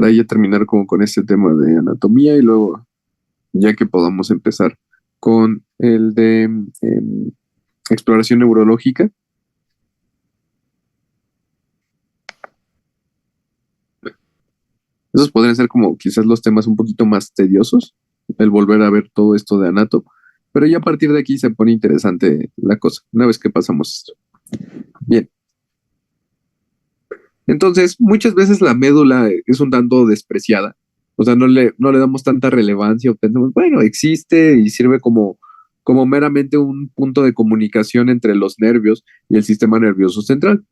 para ya terminar como con este tema de anatomía y luego ya que podamos empezar con el de exploración neurológica. Esos podrían ser como quizás los temas un poquito más tediosos, el volver a ver todo esto de anato, pero ya a partir de aquí se pone interesante la cosa, una vez que pasamos esto. Bien, entonces muchas veces la médula es un tanto despreciada, o sea, no le damos tanta relevancia, o pensamos, bueno, existe y sirve como meramente un punto de comunicación entre los nervios y el sistema nervioso central,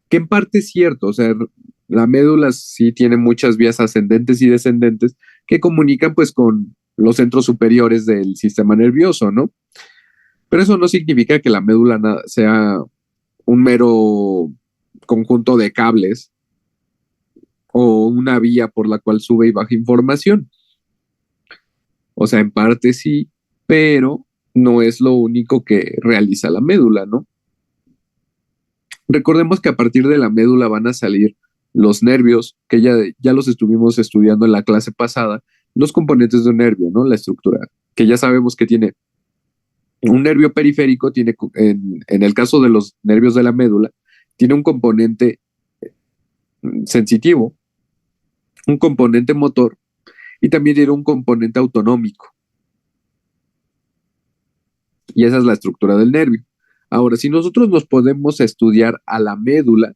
que en parte es cierto, o sea, la médula sí tiene muchas vías ascendentes y descendentes que comunican pues con los centros superiores del sistema nervioso, ¿no? Pero eso no significa que la médula sea un mero conjunto de cables o una vía por la cual sube y baja información. O sea, en parte sí, pero no es lo único que realiza la médula, ¿no? Recordemos que a partir de la médula van a salir los nervios, que ya los estuvimos estudiando en la clase pasada, los componentes de un nervio, ¿no? La estructura, que ya sabemos que tiene un nervio periférico, tiene, en el caso de los nervios de la médula, tiene un componente sensitivo, un componente motor y también tiene un componente autonómico. Y esa es la estructura del nervio. Ahora, si nosotros nos podemos estudiar a la médula,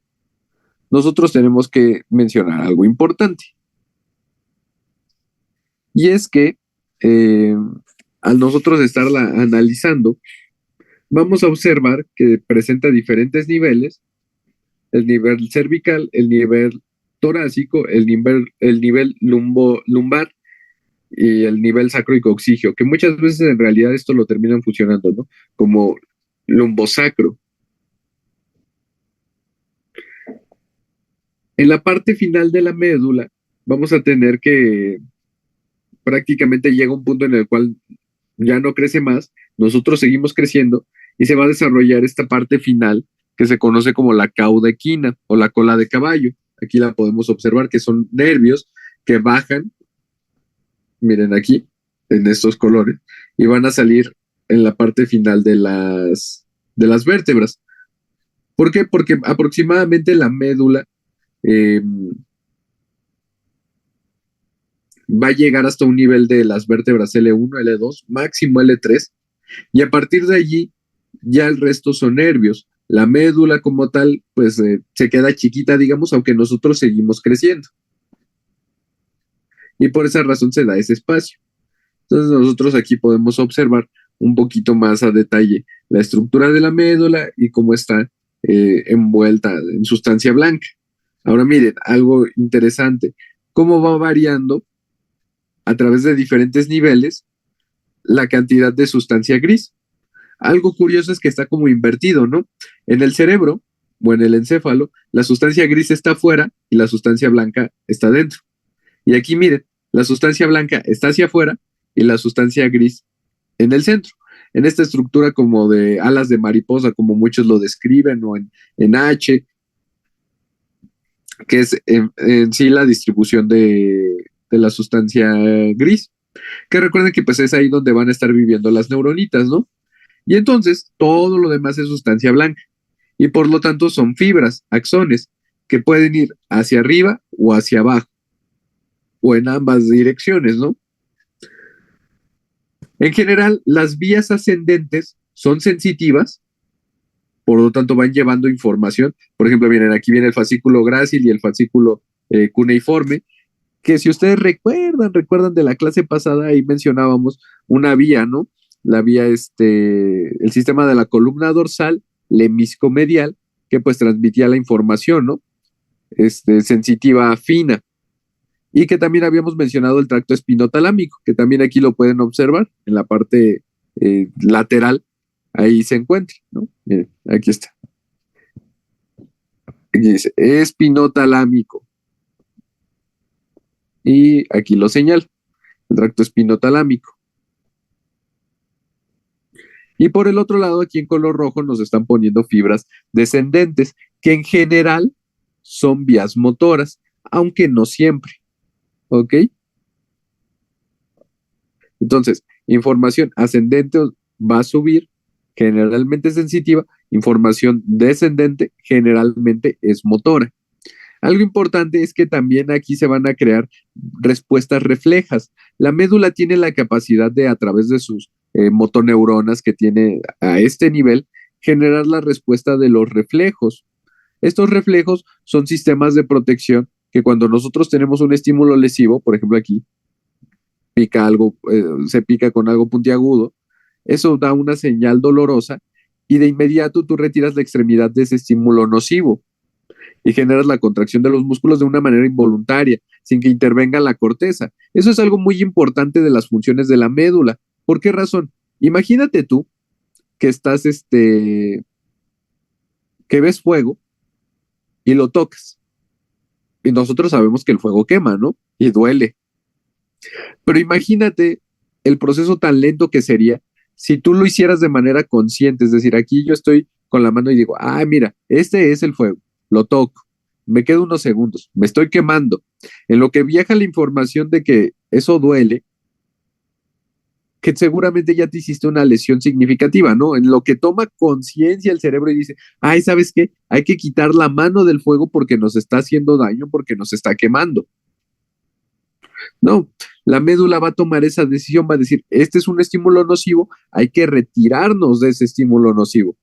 nosotros tenemos que mencionar algo importante. Y es que eh, al nosotros estarla analizando, vamos a observar que presenta diferentes niveles, el nivel cervical, el nivel torácico, el nivel lumbar y el nivel sacroicoxígeo, que muchas veces en realidad esto lo terminan fusionando, ¿no? Como lumbosacro. En la parte final de la médula vamos a tener que prácticamente llega un punto en el cual ya no crece más, nosotros seguimos creciendo y se va a desarrollar esta parte final que se conoce como la cauda equina o la cola de caballo. Aquí la podemos observar que son nervios que bajan, miren aquí, en estos colores, y van a salir en la parte final de las vértebras. ¿Por qué? Porque aproximadamente la médula eh, va a llegar hasta un nivel de las vértebras L1, L2, máximo L3, y a partir de allí ya el resto son nervios. La médula como tal, pues se queda chiquita, digamos, aunque nosotros seguimos creciendo. Y por esa razón se da ese espacio. Entonces nosotros aquí podemos observar un poquito más a detalle la estructura de la médula y cómo está envuelta en sustancia blanca. Ahora miren, algo interesante, cómo va variando a través de diferentes niveles la cantidad de sustancia gris. Algo curioso es que está como invertido, ¿no? En el cerebro o en el encéfalo, la sustancia gris está afuera y la sustancia blanca está dentro. Y aquí miren, la sustancia blanca está hacia afuera y la sustancia gris en el centro. En esta estructura como de alas de mariposa, como muchos lo describen, o en H, que es en sí la distribución de la sustancia gris. Que recuerden que pues es ahí donde van a estar viviendo las neuronitas, ¿no? Y entonces todo lo demás es sustancia blanca y por lo tanto son fibras, axones, que pueden ir hacia arriba o hacia abajo o en ambas direcciones, ¿no? En general, las vías ascendentes son sensitivas, por lo tanto van llevando información. Por ejemplo, miren, aquí viene el fascículo grácil y el fascículo cuneiforme, que si ustedes recuerdan de la clase pasada, ahí mencionábamos una vía, ¿no? La vía, el sistema de la columna dorsal, lemiscomedial, que pues transmitía la información, ¿no? Sensitiva fina. Y que también habíamos mencionado el tracto espinotalámico, que también aquí lo pueden observar en la parte lateral, ahí se encuentra, ¿no? Miren, aquí está. Aquí dice espinotalámico. Y aquí lo señala, el tracto espinotalámico. Y por el otro lado, aquí en color rojo nos están poniendo fibras descendentes, que en general son vías motoras, aunque no siempre. ¿ok? Entonces, información ascendente va a subir, generalmente sensitiva, información descendente generalmente es motora. Algo importante es que también aquí se van a crear respuestas reflejas. La médula tiene la capacidad de, a través de sus motoneuronas que tiene a este nivel, generar la respuesta de los reflejos. Estos reflejos son sistemas de protección que cuando nosotros tenemos un estímulo lesivo, por ejemplo aquí, pica algo, se pica con algo puntiagudo, eso da una señal dolorosa y de inmediato tú retiras la extremidad de ese estímulo nocivo y generas la contracción de los músculos de una manera involuntaria, sin que intervenga la corteza. Eso es algo muy importante de las funciones de la médula. ¿Por qué razón? Imagínate tú que estás, que ves fuego y lo tocas. Y nosotros sabemos que el fuego quema, ¿no? Y duele. Pero imagínate el proceso tan lento que sería si tú lo hicieras de manera consciente. Es decir, aquí yo estoy con la mano y digo, ah, mira, este es el fuego, lo toco, me quedo unos segundos, me estoy quemando. En lo que viaja la información de que eso duele, que seguramente ya te hiciste una lesión significativa, ¿no? En lo que toma conciencia el cerebro y dice, ay, ¿sabes qué? Hay que quitar la mano del fuego porque nos está haciendo daño, porque nos está quemando. No, la médula va a tomar esa decisión, va a decir, este es un estímulo nocivo, hay que retirarnos de ese estímulo nocivo.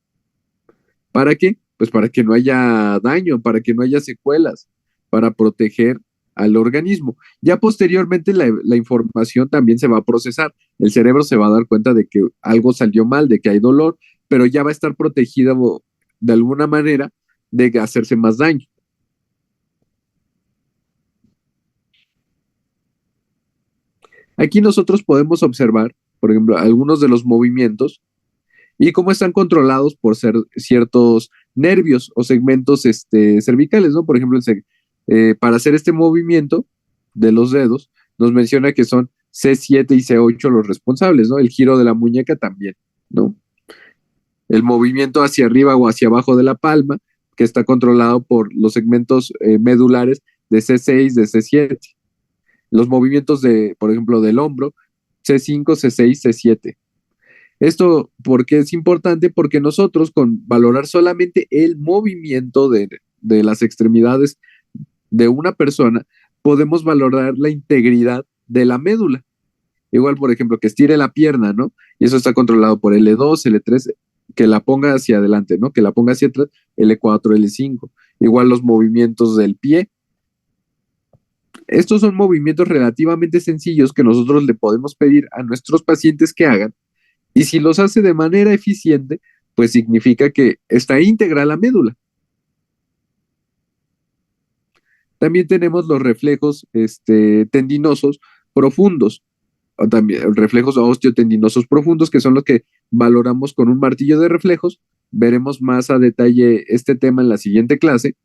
¿Para qué? Pues para que no haya daño, para que no haya secuelas, para proteger al organismo. Ya posteriormente la información también se va a procesar. El cerebro se va a dar cuenta de que algo salió mal, de que hay dolor, pero ya va a estar protegida de alguna manera de hacerse más daño. Aquí nosotros podemos observar, por ejemplo, algunos de los movimientos y cómo están controlados por ser ciertos nervios o segmentos cervicales, ¿no? Por ejemplo, para hacer este movimiento de los dedos, nos menciona que son C7 y C8 los responsables, ¿no? El giro de la muñeca también, ¿no? El movimiento hacia arriba o hacia abajo de la palma, que está controlado por los segmentos medulares de C6, de C7. Los movimientos de, por ejemplo, del hombro, C5, C6, C7. Esto, ¿por qué es importante? Porque nosotros con valorar solamente el movimiento de las extremidades de una persona, podemos valorar la integridad de la médula. Igual, por ejemplo, que estire la pierna, ¿no? Y eso está controlado por L2, L3, que la ponga hacia adelante, ¿no? Que la ponga hacia atrás, L4, L5. Igual los movimientos del pie. Estos son movimientos relativamente sencillos que nosotros le podemos pedir a nuestros pacientes que hagan. Y si los hace de manera eficiente, pues significa que está íntegra la médula. También tenemos los reflejos tendinosos profundos, o también reflejos osteotendinosos profundos, que son los que valoramos con un martillo de reflejos. Veremos más a detalle este tema en la siguiente clase,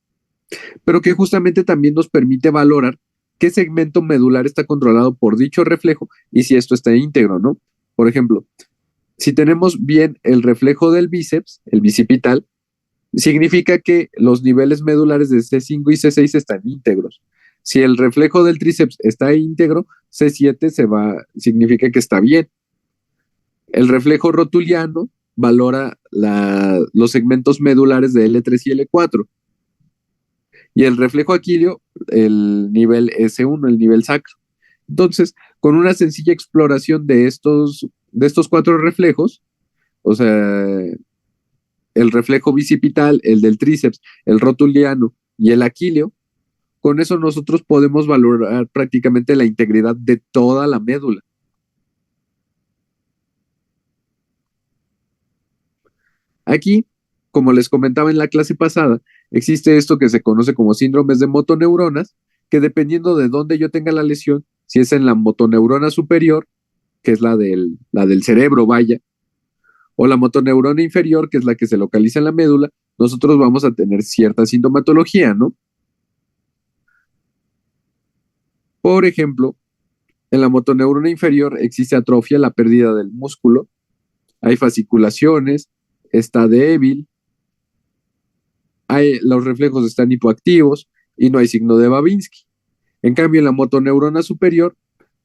pero que justamente también nos permite valorar qué segmento medular está controlado por dicho reflejo y si esto está íntegro, ¿no? Por ejemplo, si tenemos bien el reflejo del bíceps, el bicipital, significa que los niveles medulares de C5 y C6 están íntegros. Si el reflejo del tríceps está íntegro, C7 significa que está bien. El reflejo rotuliano valora los segmentos medulares de L3 y L4. Y el reflejo aquilio, el nivel S1, el nivel sacro. Entonces, con una sencilla exploración de estos cuatro reflejos, o sea, el reflejo bicipital, el del tríceps, el rotuliano y el aquileo, con eso nosotros podemos valorar prácticamente la integridad de toda la médula. Aquí, como les comentaba en la clase pasada, existe esto que se conoce como síndromes de motoneuronas, que dependiendo de dónde yo tenga la lesión, si es en la motoneurona superior, que es la del cerebro, vaya, o la motoneurona inferior, que es la que se localiza en la médula, nosotros vamos a tener cierta sintomatología, ¿no? Por ejemplo, en la motoneurona inferior existe atrofia, la pérdida del músculo, hay fasciculaciones, está débil, los reflejos están hipoactivos y no hay signo de Babinski. En cambio, en la motoneurona superior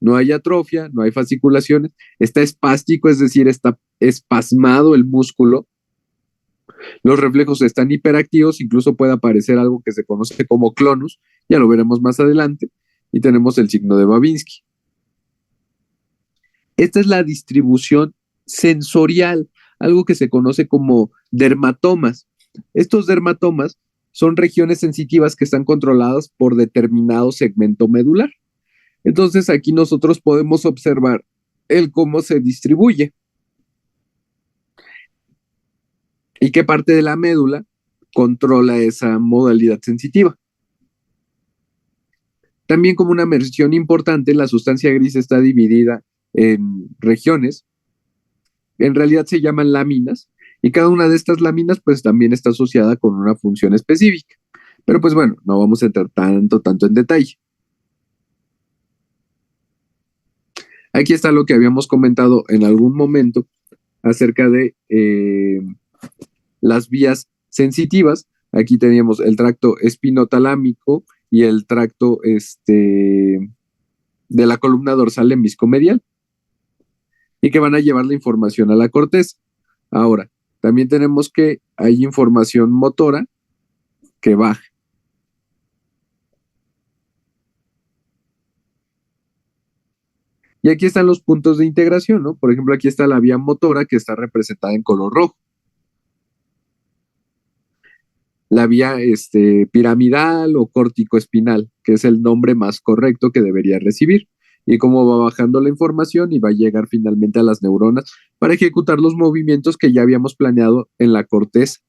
no hay atrofia, no hay fasciculaciones, está espástico, es decir, está espasmado el músculo, los reflejos están hiperactivos, incluso puede aparecer algo que se conoce como clonus, ya lo veremos más adelante, y tenemos el signo de Babinski. Esta es la distribución sensorial, algo que se conoce como dermatomas. Estos dermatomas son regiones sensitivas que están controladas por determinado segmento medular. Entonces aquí nosotros podemos observar el cómo se distribuye y qué parte de la médula controla esa modalidad sensitiva. También como una mención importante, la sustancia gris está dividida en regiones, en realidad se llaman láminas, y cada una de estas láminas pues también está asociada con una función específica. Pero pues bueno, no vamos a entrar tanto en detalle. Aquí está lo que habíamos comentado en algún momento acerca de las vías sensitivas. Aquí teníamos el tracto espinotalámico y el tracto de la columna dorsal hemiscomedial y que van a llevar la información a la corteza. Ahora, también tenemos que hay información motora que baja. Y aquí están los puntos de integración, ¿no? Por ejemplo, aquí está la vía motora que está representada en color rojo. La vía piramidal o corticoespinal, que es el nombre más correcto que debería recibir. Y cómo va bajando la información y va a llegar finalmente a las neuronas para ejecutar los movimientos que ya habíamos planeado en la corteza.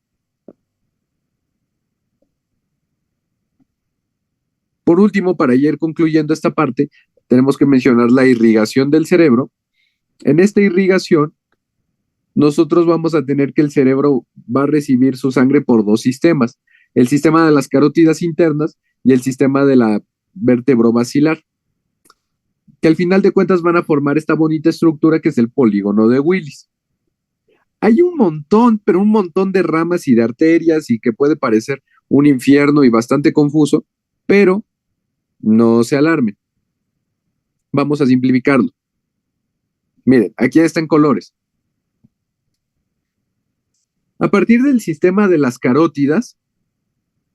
Por último, para ir concluyendo esta parte, tenemos que mencionar la irrigación del cerebro. En esta irrigación, nosotros vamos a tener que el cerebro va a recibir su sangre por dos sistemas, el sistema de las carótidas internas y el sistema de la vértebro-basilar, que al final de cuentas van a formar esta bonita estructura que es el polígono de Willis. Hay un montón, pero un montón de ramas y de arterias y que puede parecer un infierno y bastante confuso, pero no se alarmen. Vamos a simplificarlo. Miren, aquí está en colores. A partir del sistema de las carótidas,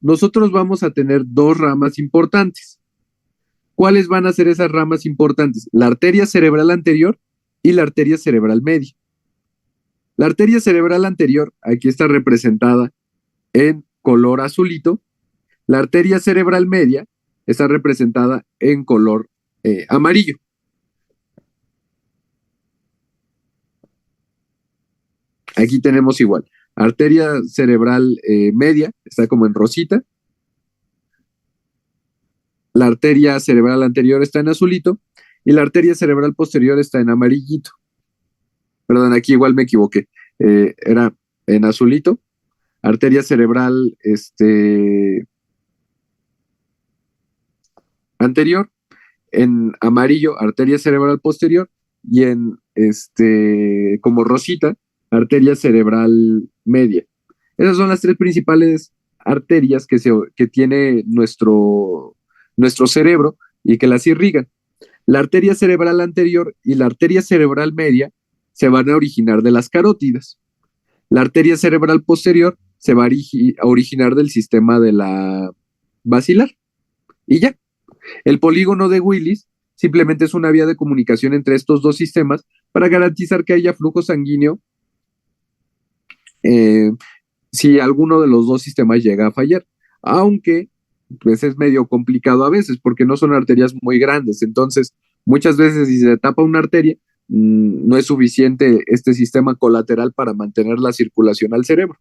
nosotros vamos a tener dos ramas importantes. ¿Cuáles van a ser esas ramas importantes? La arteria cerebral anterior y la arteria cerebral media. La arteria cerebral anterior, aquí está representada en color azulito. La arteria cerebral media está representada en color amarillo. Aquí tenemos igual. Arteria cerebral media está como en rosita. La arteria cerebral anterior está en azulito y la arteria cerebral posterior está en amarillito. Perdón, aquí igual me equivoqué. Era en azulito, arteria cerebral anterior, en amarillo, arteria cerebral posterior y en como rosita, arteria cerebral media. Esas son las tres principales arterias que tiene nuestro cerebro y que las irrigan. La arteria cerebral anterior y la arteria cerebral media se van a originar de las carótidas. La arteria cerebral posterior se va a originar del sistema de la basilar. Y ya, el polígono de Willis simplemente es una vía de comunicación entre estos dos sistemas para garantizar que haya flujo sanguíneo si alguno de los dos sistemas llega a fallar. Aunque pues es medio complicado a veces porque no son arterias muy grandes. Entonces, muchas veces si se tapa una arteria, no es suficiente este sistema colateral para mantener la circulación al cerebro.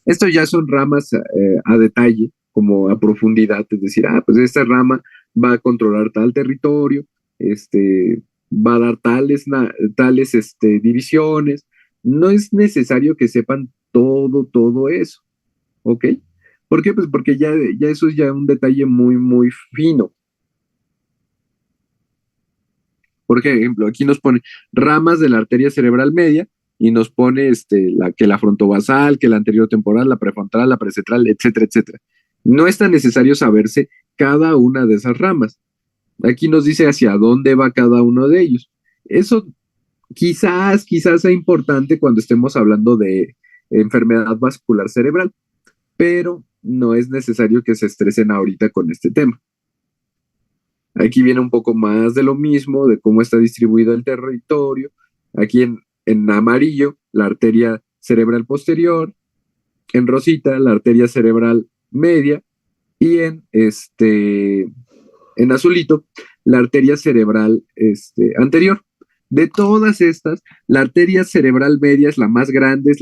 Esto ya son ramas a detalle, como a profundidad, es decir, pues esta rama va a controlar tal territorio, va a dar tales divisiones. No es necesario que sepan todo eso, ¿ok? ¿Por qué? Pues porque ya eso es ya un detalle muy fino. Por ejemplo, aquí nos pone ramas de la arteria cerebral media, y nos pone que la frontobasal, que la anterior temporal, la prefrontal, la presentral, etcétera, etcétera. No es tan necesario saberse cada una de esas ramas. Aquí nos dice hacia dónde va cada uno de ellos. Eso quizás sea importante cuando estemos hablando de enfermedad vascular cerebral, pero no es necesario que se estresen ahorita con este tema. Aquí viene un poco más de lo mismo, de cómo está distribuido el territorio. Aquí en amarillo, la arteria cerebral posterior, en rosita, la arteria cerebral media, y en azulito, la arteria cerebral anterior. De todas estas, la arteria cerebral media es la más grande, es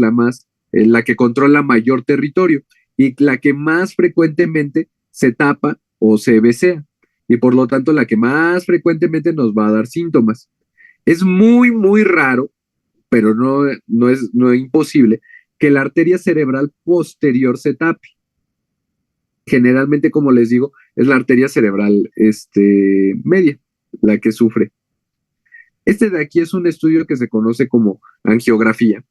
la que controla mayor territorio y la que más frecuentemente se tapa o se becea y por lo tanto la que más frecuentemente nos va a dar síntomas. Es muy, muy raro, pero no es imposible, que la arteria cerebral posterior se tape. Generalmente, como les digo, es la arteria cerebral media la que sufre. Este de aquí es un estudio que se conoce como angiografía,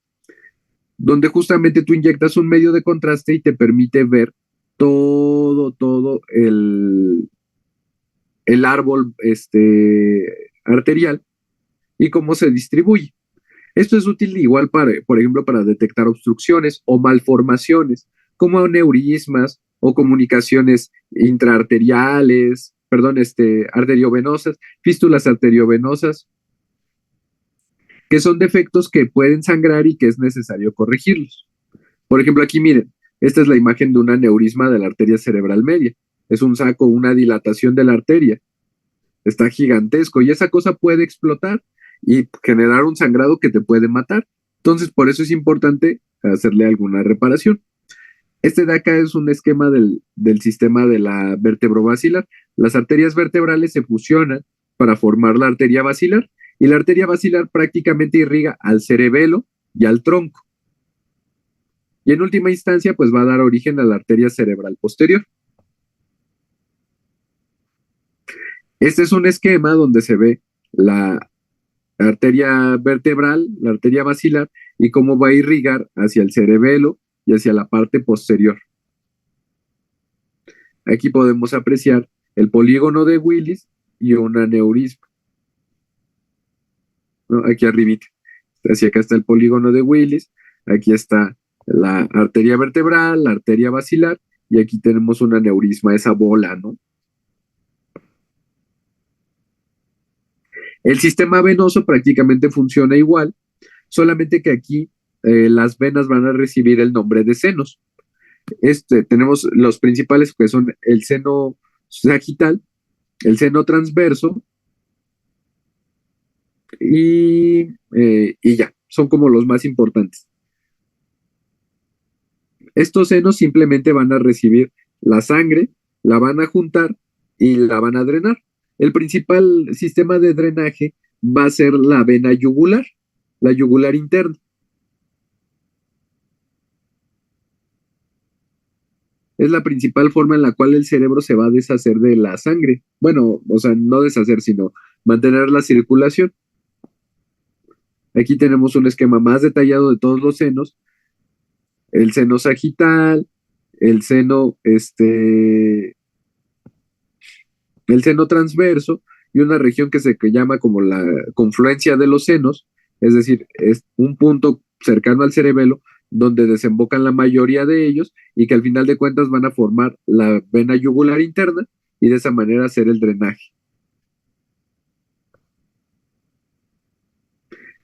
donde justamente tú inyectas un medio de contraste y te permite ver todo el árbol arterial y cómo se distribuye. Esto es útil igual para, por ejemplo, para detectar obstrucciones o malformaciones, como aneurismas o comunicaciones intraarteriales, perdón, arteriovenosas, fístulas arteriovenosas, que son defectos que pueden sangrar y que es necesario corregirlos. Por ejemplo, aquí miren, esta es la imagen de un aneurisma de la arteria cerebral media. Es un saco, una dilatación de la arteria. Está gigantesco y esa cosa puede explotar y generar un sangrado que te puede matar. Entonces, por eso es importante hacerle alguna reparación. Este de acá es un esquema del sistema de la vertebrovasilar. Las arterias vertebrales se fusionan para formar la arteria basilar y la arteria basilar prácticamente irriga al cerebelo y al tronco. Y en última instancia, pues va a dar origen a la arteria cerebral posterior. Este es un esquema donde se ve la arteria vertebral, la arteria basilar, y cómo va a irrigar hacia el cerebelo y hacia la parte posterior. Aquí podemos apreciar el polígono de Willis y un aneurisma, ¿no? Aquí arribita. Así acá está el polígono de Willis, aquí está la arteria vertebral, la arteria basilar, y aquí tenemos un aneurisma, esa bola, ¿no? El sistema venoso prácticamente funciona igual, solamente que aquí las venas van a recibir el nombre de senos. Tenemos los principales que son el seno sagital, el seno transverso y ya, son como los más importantes. Estos senos simplemente van a recibir la sangre, la van a juntar y la van a drenar. El principal sistema de drenaje va a ser la vena yugular, la yugular interna. Es la principal forma en la cual el cerebro se va a deshacer de la sangre. Bueno, o sea, no deshacer, sino mantener la circulación. Aquí tenemos un esquema más detallado de todos los senos. El seno sagital, el seno, el seno transverso y una región que se llama como la confluencia de los senos, es decir, es un punto cercano al cerebelo donde desembocan la mayoría de ellos y que al final de cuentas van a formar la vena yugular interna y de esa manera hacer el drenaje.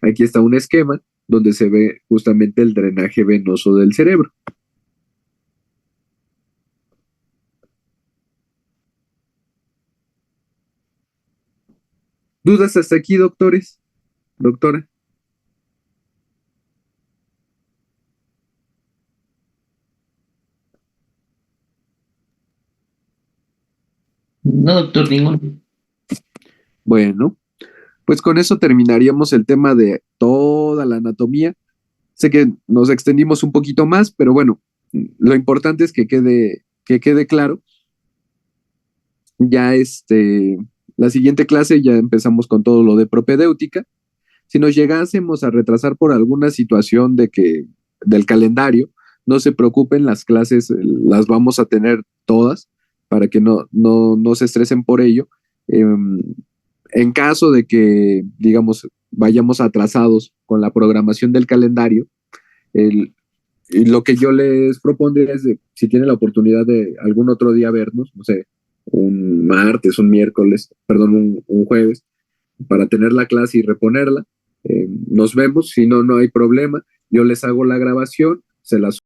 Aquí está un esquema donde se ve justamente el drenaje venoso del cerebro. ¿Dudas hasta aquí, doctores? Doctora. No, doctor, ninguno. Bueno, pues con eso terminaríamos el tema de toda la anatomía. Sé que nos extendimos un poquito más, pero bueno, lo importante es que quede claro. Ya la siguiente clase ya empezamos con todo lo de propedéutica. si nos llegásemos a retrasar por alguna situación del calendario, no se preocupen, las clases las vamos a tener todas para que no se estresen por ello. En caso de que, digamos, vayamos atrasados con la programación del calendario, el, y lo que yo les propondría es, si tienen la oportunidad de algún otro día vernos, no sé, un martes, un miércoles, perdón, un jueves, para tener la clase y reponerla, nos vemos, si no, no hay problema, yo les hago la grabación, se las